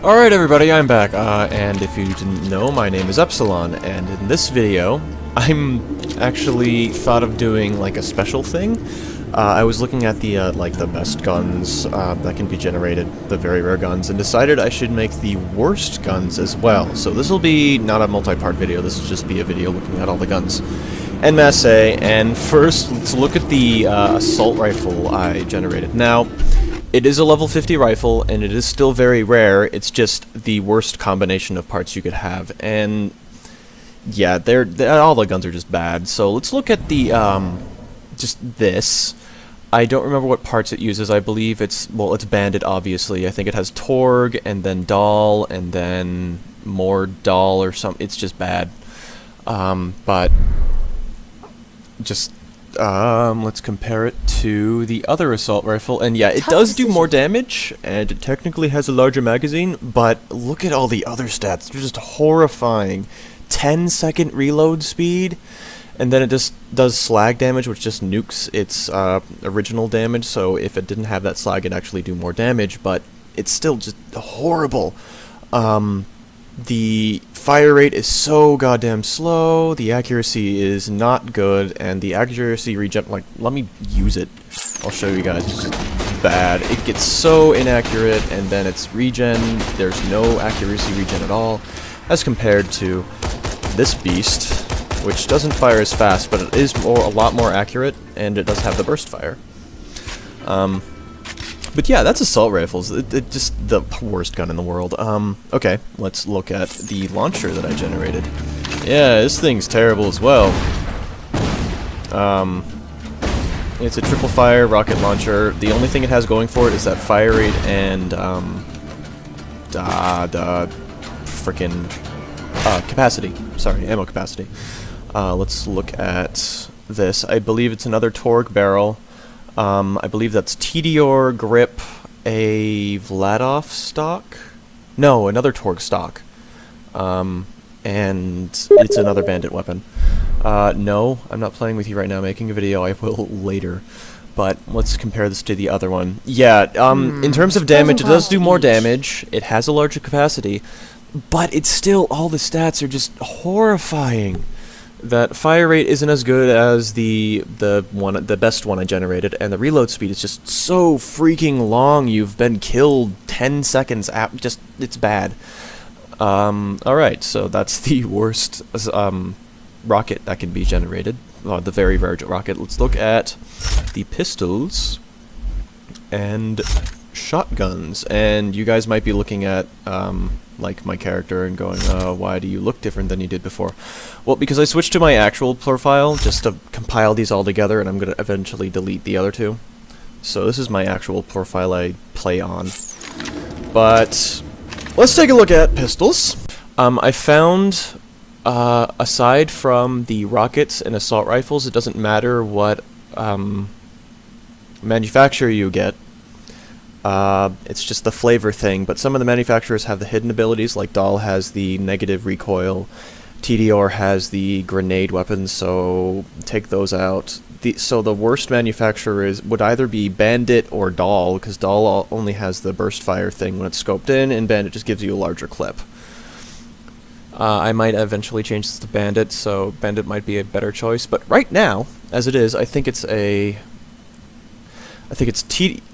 Alright everybody, I'm back, and if you didn't know, my name is Epzilon, and in this video, I'm actually thought of doing, like, a special thing. I was looking at the, like, the best guns that can be generated, the very rare guns, and decided I should make the worst guns as well. So this will be not a multi-part video, this will just be a video looking at all the guns en masse, and first, let's look at the assault rifle I generated. Now, it is a level 50 rifle, and it is still very rare. It's just the worst combination of parts you could have, and yeah, all the guns are just bad. So let's look at the just this. I don't remember what parts it uses. I believe it's Bandit, obviously. I think it has Torg, and then Doll, and then more Doll or something. It's just bad. But just let's compare it to the other assault rifle, and yeah, it does do more damage, and it technically has a larger magazine, but look at all the other stats. They're just horrifying. 10-second reload speed, and then it just does slag damage, which just nukes its original damage, so if it didn't have that slag, it'd actually do more damage, but it's still just horrible. The fire rate is so goddamn slow, the accuracy is not good, and the accuracy regen, like, let me use it. I'll show you guys, it's just bad. It gets so inaccurate, and then its regen, there's no accuracy regen at all, as compared to this beast, which doesn't fire as fast, but it is a lot more accurate, and it does have the burst fire. But yeah, that's assault rifles. It's just the worst gun in the world. Okay, let's look at the launcher that I generated. Yeah, this thing's terrible as well. It's a triple fire rocket launcher. The only thing it has going for it is that fire rate and frickin' capacity. Sorry, ammo capacity. Let's look at this. I believe it's another Torg barrel. I believe that's TDR grip, a Vladov stock? No, another Torg stock. And it's another bandit weapon. No, I'm not playing with you right now, making a video, I will later. But let's compare this to the other one. Yeah, in terms of damage, it does do more damage, it has a larger capacity, but it's still, all the stats are just horrifying. That fire rate isn't as good as the best one I generated, and the reload speed is just so freaking long. You've been killed 10 seconds just it's bad. Alright, so that's the worst rocket that can be generated. The very rare rocket. Let's look at the pistols and shotguns, and you guys might be looking at like my character and going, why do you look different than you did before? Well, because I switched to my actual profile just to compile these all together, and I'm going to eventually delete the other two. So this is my actual profile I play on. But let's take a look at pistols. I found, aside from the rockets and assault rifles, it doesn't matter what manufacturer you get. It's just the flavor thing, but some of the manufacturers have the hidden abilities, like Doll has the negative recoil, TDR has the grenade weapons, so take those out. So the worst manufacturer would either be Bandit or Doll, because Doll only has the burst fire thing when it's scoped in, and Bandit just gives you a larger clip. I might eventually change this to Bandit, so Bandit might be a better choice, but right now, as it is, I think it's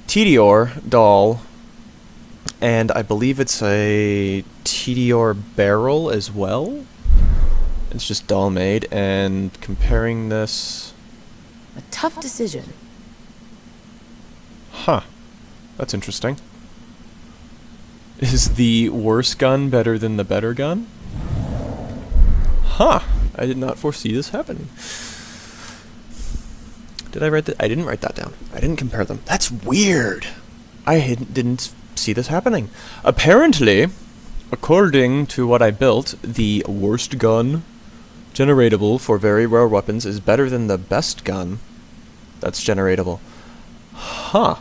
TDR, Doll, and I believe it's a TDR barrel as well. It's just Doll made, and comparing this... A tough decision. Huh. That's interesting. Is the worse gun better than the better gun? Huh. I did not foresee this happening. Did I write that? I didn't write that down. I didn't compare them. That's weird. I didn't see this happening. Apparently, according to what I built, the worst gun generatable for very rare weapons is better than the best gun that's generatable. Huh.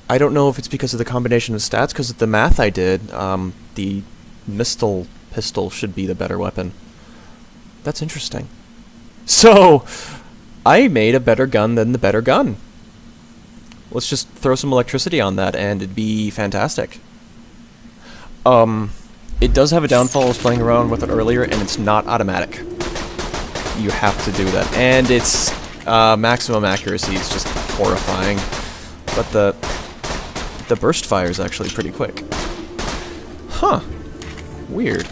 I don't know if it's because of the combination of stats, because of the math I did, the Mistel pistol should be the better weapon. That's interesting. So, I made a better gun than the better gun. Let's just throw some electricity on that and it'd be fantastic. It does have a downfall. I was playing around with it earlier, and it's not automatic. You have to do that. And it's maximum accuracy is just horrifying. But the burst fire is actually pretty quick. Huh. Weird.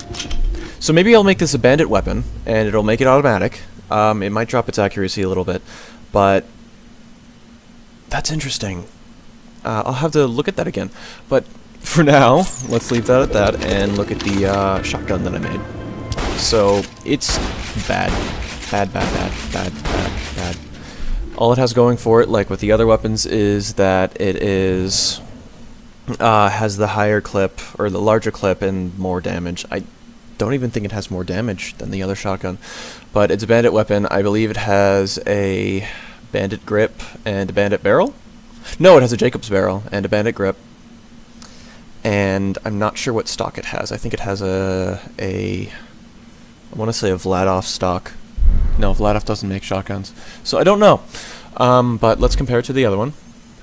So maybe I'll make this a bandit weapon, and it'll make it automatic. It might drop its accuracy a little bit, but that's interesting. I'll have to look at that again. But for now, let's leave that at that and look at the shotgun that I made. So it's bad. Bad. All it has going for it, like with the other weapons, is that it is has the higher clip, or the larger clip, and more damage. I don't even think it has more damage than the other shotgun, but it's a bandit weapon. I believe it has a bandit grip and a bandit barrel. No, it has a Jacob's barrel and a bandit grip. And I'm not sure what stock it has. I think it has I want to say a Vladov stock. No, Vladov doesn't make shotguns. So I don't know. But let's compare it to the other one.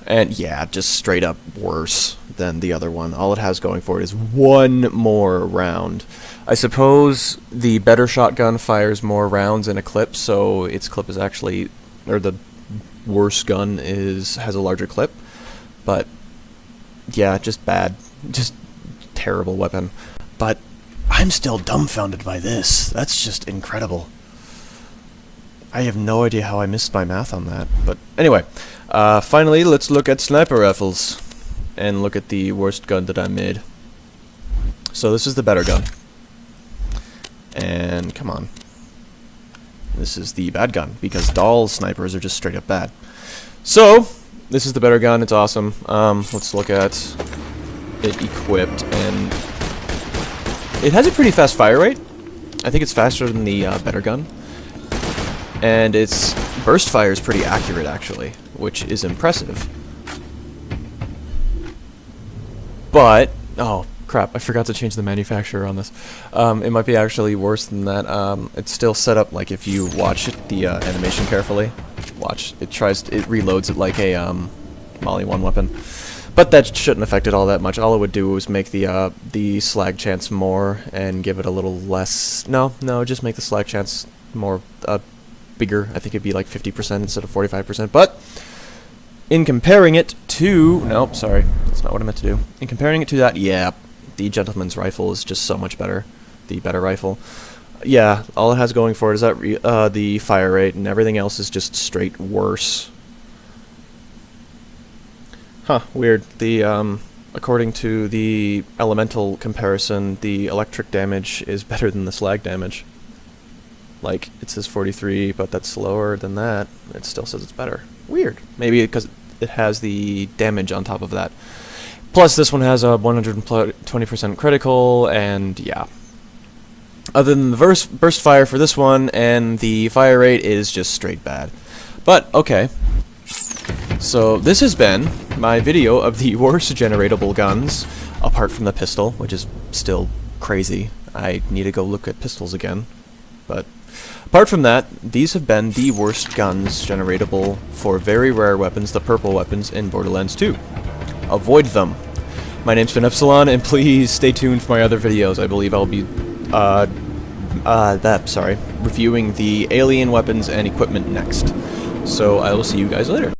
And yeah, just straight up worse than the other one. All it has going for it is one more round. I suppose the better shotgun fires more rounds in a clip, so its clip is actually, or the worse gun has a larger clip. But yeah, just bad. Just terrible weapon. But I'm still dumbfounded by this. That's just incredible. I have no idea how I missed my math on that. But anyway, finally, let's look at sniper rifles and look at the worst gun that I made. So this is the better gun. And come on. This is the bad gun, because doll snipers are just straight up bad. So, this is the better gun. It's awesome. Let's look at it equipped, and it has a pretty fast fire rate. I think it's faster than the better gun. And its burst fire is pretty accurate, actually, which is impressive. But, oh crap, I forgot to change the manufacturer on this. It might be actually worse than that. It's still set up like, if you watch the animation carefully, watch, it reloads it like a Molly 1 weapon. But that shouldn't affect it all that much. All it would do was make the slag chance more and give it a little less. No, just make the slag chance more bigger. I think it'd be like 50% instead of 45%. But in comparing it to, nope, sorry, that's not what I meant to do. In comparing it to that, yeah, the gentleman's rifle is just so much better. The better rifle. Yeah, all it has going for it is that the fire rate, and everything else is just straight worse. Huh, weird. The according to the elemental comparison, the electric damage is better than the slag damage. Like, it says 43, but that's slower than that. It still says it's better. Weird. Maybe because it has the damage on top of that. Plus, this one has a 120% critical, and yeah. Other than the burst fire for this one, and the fire rate is just straight bad. But, okay. So, this has been my video of the worst generatable guns, apart from the pistol, which is still crazy. I need to go look at pistols again. But apart from that, these have been the worst guns generatable for very rare weapons, the purple weapons in Borderlands 2. Avoid them. My name's been Epzilon, and please stay tuned for my other videos. I believe I'll be reviewing the alien weapons and equipment next. So I will see you guys later.